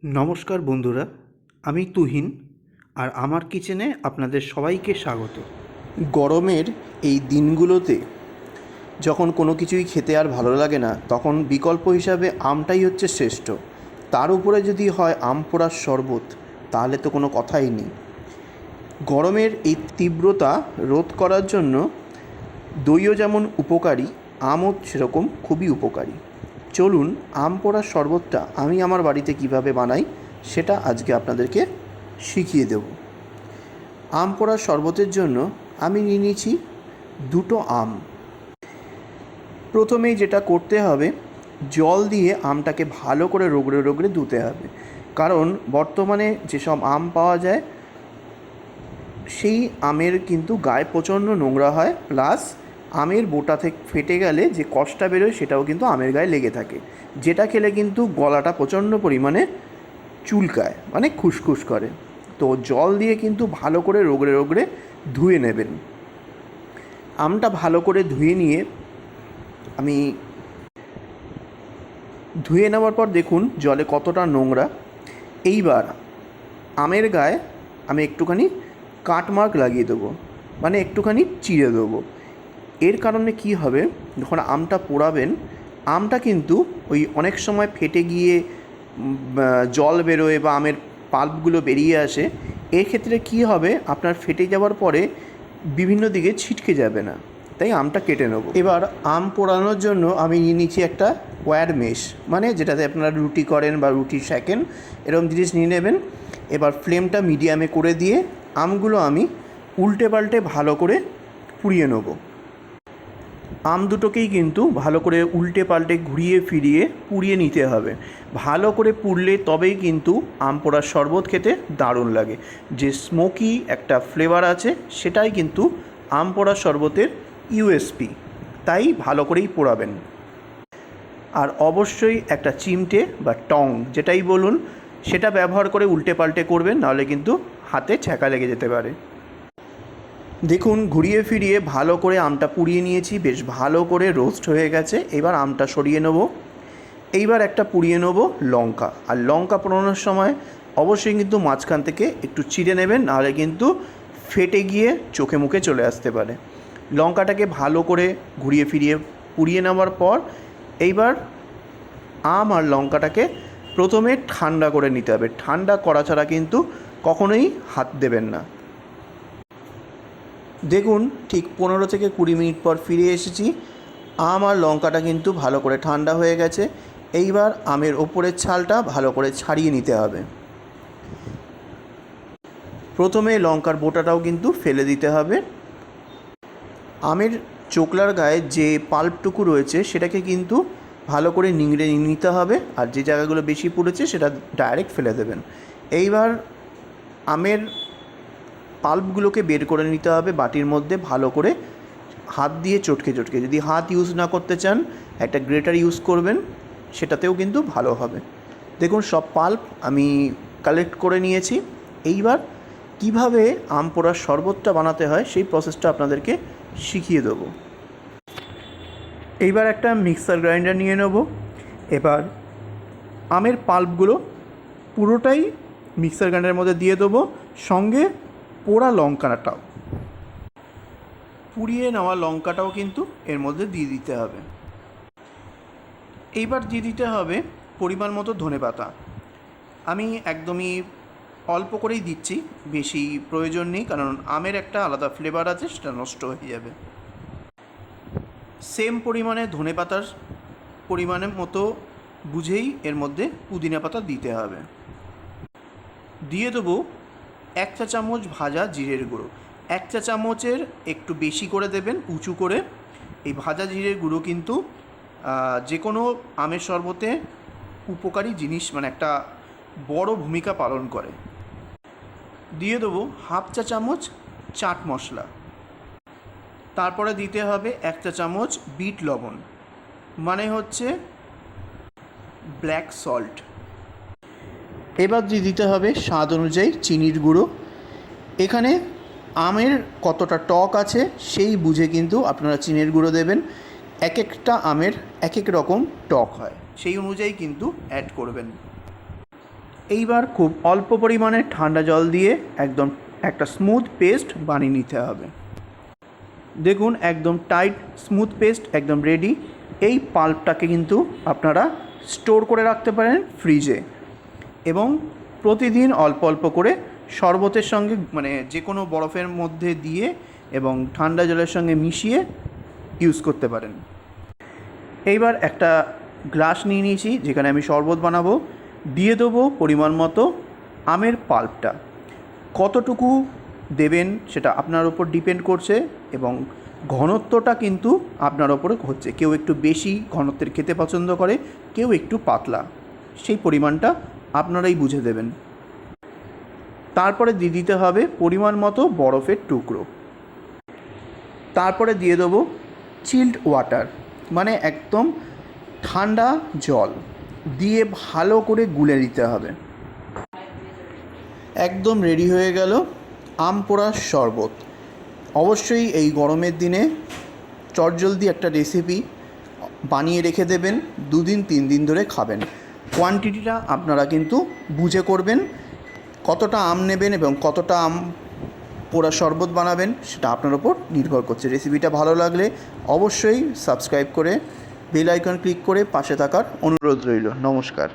নমস্কার বন্ধুরা, আমি তুহিন আর আমার কিচেনে আপনাদের সবাইকে স্বাগত। গরমের এই দিনগুলোতে যখন কোনো কিছুই খেতে আর ভালো লাগে না, তখন বিকল্প হিসাবে আমটাই হচ্ছে শ্রেষ্ঠ। তার উপরে যদি হয় আম পোড়ার শরবত, তাহলে তো কোনো কথাই নেই। গরমের এই তীব্রতা রোধ করার জন্য দইও যেমন উপকারী, আমও সেরকম খুবই উপকারী। চলুন আম পোড়ার শরবতটা আমি আমার বাড়িতে কিভাবে বানাই সেটা আজকে আপনাদেরকে শিখিয়ে দেব। আম পোড়ার শরবতের জন্য আমি নিয়ে নিয়েছি 2টো আম। প্রথমেই যেটা করতে হবে, জল দিয়ে আমটাকে ভালো করে রগড়ে রগড়ে ধুতে হবে। কারণ বর্তমানে যেসব আম পাওয়া যায় সেই আমের কিন্তু গায়ে প্রচণ্ড নোংরা হয়, প্লাস আমের বোটা থেকে ফেটে গেলে যে কষটা বেরোয় সেটাও কিন্তু আমের গায়ে লেগে থাকে, যেটা খেলে কিন্তু গলাটা প্রচণ্ড পরিমাণে চুলকায়, মানে খুসখুস করে। তো জল দিয়ে কিন্তু ভালো করে রগড়ে রগড়ে ধুয়ে নেবেন। আমটা ভালো করে ধুয়ে নিয়ে আমি ধুয়ে নেওয়ার পর দেখুন জলে কতটা নোংরা। এইবার আমের গায়ে আমি একটুখানি কাটমার্ক লাগিয়ে দেবো, মানে একটুখানি চিড়ে দেবো। এর কারণে কি হবে, যখন আমটা পোড়াবেন আমটা কিন্তু ওই অনেক সময় ফেটে গিয়ে জল বেরোয় বা আমের পাল্পগুলো বেরিয়ে আসে। এক্ষেত্রে কি হবে, আপনার ফেটে যাওয়ার পরে বিভিন্ন দিকে ছিটকে যাবে না, তাই আমটা কেটে নেব। এবার আম পোড়ানোর জন্য আমি নিয়ে নিচ্ছি একটা ওয়্যার মেশ, মানে যেটাতে আপনারা রুটি করেন বা রুটি সেকেন, এরকম জিনিস নিয়ে নেবেন। এবার ফ্লেমটা মিডিয়ামে করে দিয়ে আমগুলো আমি উল্টে পাল্টে ভালো করে পুড়িয়ে নেব। আম দুটোকেই কিন্তু ভালো করে উল্টে পাল্টে ঘুরিয়ে ফিরিয়ে পুড়িয়ে নিতে হবে। ভালো করে পুড়লে তবেই কিন্তু আম পোড়ার শরবত খেতে দারুণ লাগে। যে স্মোকি একটা ফ্লেভার আছে সেটাই কিন্তু আম পোড়ার শরবতের ইউএসপি, তাই ভালো করেই পোড়াবেন। আর অবশ্যই একটা চিমটে বা টং যেটাই বলুন সেটা ব্যবহার করে উল্টে পাল্টে করবেন, নাহলে কিন্তু হাতে ছ্যাঁকা লেগে যেতে পারে। দেখুন ঘুরিয়ে ফিরিয়ে ভালো করে আমটা পুড়িয়ে নিয়েছি, বেশ ভালো করে রোস্ট হয়ে গেছে। এবার আমটা সরিয়ে নেব। এইবার একটা পুড়িয়ে নেব লঙ্কা। আর লঙ্কা পোড়ানোর সময় অবশ্যই কিন্তু মাঝখান থেকে একটু চিড়ে নেবেন, নাহলে কিন্তু ফেটে গিয়ে চোখে মুখে চলে আসতে পারে। লঙ্কাটাকে ভালো করে ঘুরিয়ে ফিরিয়ে পুড়িয়ে নেওয়ার পর এইবার আম আর লঙ্কাটাকে প্রথমে ঠান্ডা করে নিতে হবে। ঠান্ডা করা ছাড়া কিন্তু কখনোই হাত দেবেন না। দেখুন ঠিক 15 থেকে 20 মিনিট পর ফিরে এসেছি। আম আর লঙ্কাটা কিন্তু ভালো করে ঠান্ডা হয়ে গেছে। এইবার আমের ওপরের ছালটা ভালো করে ছাড়িয়ে নিতে হবে। প্রথমে লঙ্কার বোটাটাও কিন্তু ফেলে দিতে হবে। আমের চোকলার গায়ে যে পাল্পটুকু রয়েছে সেটাকে কিন্তু ভালো করে নিংড়ে নিতে হবে, আর যে জায়গাগুলো বেশি পুড়েছে সেটা ডাইরেক্ট ফেলে দেবেন। এইবার আমের পাল্পগুলোকে বের করে নিতে হবে বাটির মধ্যে, ভালো করে হাত দিয়ে চটকে চটকে। যদি হাত ইউজ না করতে চান একটা গ্রেটার ইউজ করবেন, সেটাতেও কিন্তু ভালো হবে। দেখুন সব পাল্প আমি কালেক্ট করে নিয়েছি। এইবার কিভাবে আম পোড়ার শরবতটা বানাতে হয় সেই প্রসেসটা আপনাদেরকে শিখিয়ে দেবো। এইবার একটা মিক্সার গ্রাইন্ডার নিয়ে নেব। এবার আমের পাল্পগুলো পুরোটাই মিক্সার গ্রাইন্ডারের মধ্যে দিয়ে দেবো, সঙ্গে পোড়া লঙ্কাটাও, পুড়িয়ে নেওয়া লঙ্কাটাও কিন্তু এর মধ্যে দিয়ে দিতে হবে। এইবার দিয়ে দিতে হবে পরিমাণ মতো ধনেপাতা। আমি একদমই অল্প করেই দিচ্ছি, বেশি প্রয়োজন নেই, কারণ আমের একটা আলাদা ফ্লেভার আছে, সেটা নষ্ট হয়ে যাবে। সেম পরিমাণে ধনেপাতার পরিমাণের মতো বুঝেই এর মধ্যে পুদিনা পাতা দিতে হবে। দিয়ে দেবো 1 চা চামচ ভাজা জিরের গুঁড়ো। 1 চা চামচের একটু বেশি করে দেবেন, উঁচু করে। এই ভাজা জিরের গুঁড়ো কিন্তু যে কোনো আমের শরবতে উপকারী জিনিস, মানে একটা বড় ভূমিকা পালন করে। দিয়ে দেবো 1/2 চা চামচ চাট মশলা। তারপরে দিতে হবে 1 চা চামচ বিট লবণ, মানে হচ্ছে ব্ল্যাক সল্ট। এবার দিয়ে দিতে হবে স্বাদ অনুযায়ী চিনির গুঁড়ো। এখানে আমের কতটা টক আছে সেই বুঝে কিন্তু আপনারা চিনির গুঁড়ো দেবেন। এক একটা আমের এক এক রকম টক হয়, সেই অনুযায়ী কিন্তু অ্যাড করবেন। এইবার খুব অল্প পরিমাণে ঠান্ডা জল দিয়ে একদম একটা স্মুথ পেস্ট বানিয়ে নিতে হবে। দেখুন একদম টাইট স্মুথ পেস্ট একদম রেডি। এই পাল্পটাকে কিন্তু আপনারা স্টোর করে রাখতে পারেন ফ্রিজে, এবং প্রতিদিন অল্প অল্প করে শরবতের সঙ্গে মানে যে কোনো বরফের মধ্যে দিয়ে এবং ঠান্ডা জলের সঙ্গে মিশিয়ে ইউজ করতে পারেন। এইবার একটা গ্লাস নিয়ে নিয়েছি, যেখানে আমি শরবত বানাবো। দিয়ে দেবো পরিমাণ মতো আমের পাল্পটা। কতটুকু দেবেন সেটা আপনার ওপর ডিপেন্ড করছে, এবং ঘনত্বটা কিন্তু আপনার ওপরে হচ্ছে। কেউ একটু বেশি ঘনত্বের খেতে পছন্দ করে, কেউ একটু পাতলা, সেই পরিমাণটা আপনারাই বুঝে দেবেন। তারপরে দিয়ে দিতে হবে পরিমাণ মতো বরফের টুকরো। তারপরে দিয়ে দেবো চিল্ড ওয়াটার, মানে একদম ঠান্ডা জল দিয়ে ভালো করে গুলে নিতে হবে। একদম রেডি হয়ে গেল আম পোড়ার শরবত। অবশ্যই এই গরমের দিনে চটজলদি একটা রেসিপি বানিয়ে রেখে দেবেন, 2 দিন 3 দিন ধরে খাবেন। কোয়ান্টিটিটা আপনারা কিন্তু বুঝে করবেন, কতটা আম নেবেন এবং কতটা আম পোড়া শরবত বানাবেন সেটা আপনার ওপর নির্ভর করছে। রেসিপিটা ভালো লাগলে অবশ্যই সাবস্ক্রাইব করে বেল আইকন ক্লিক করে পাশে থাকার অনুরোধ রইল। নমস্কার।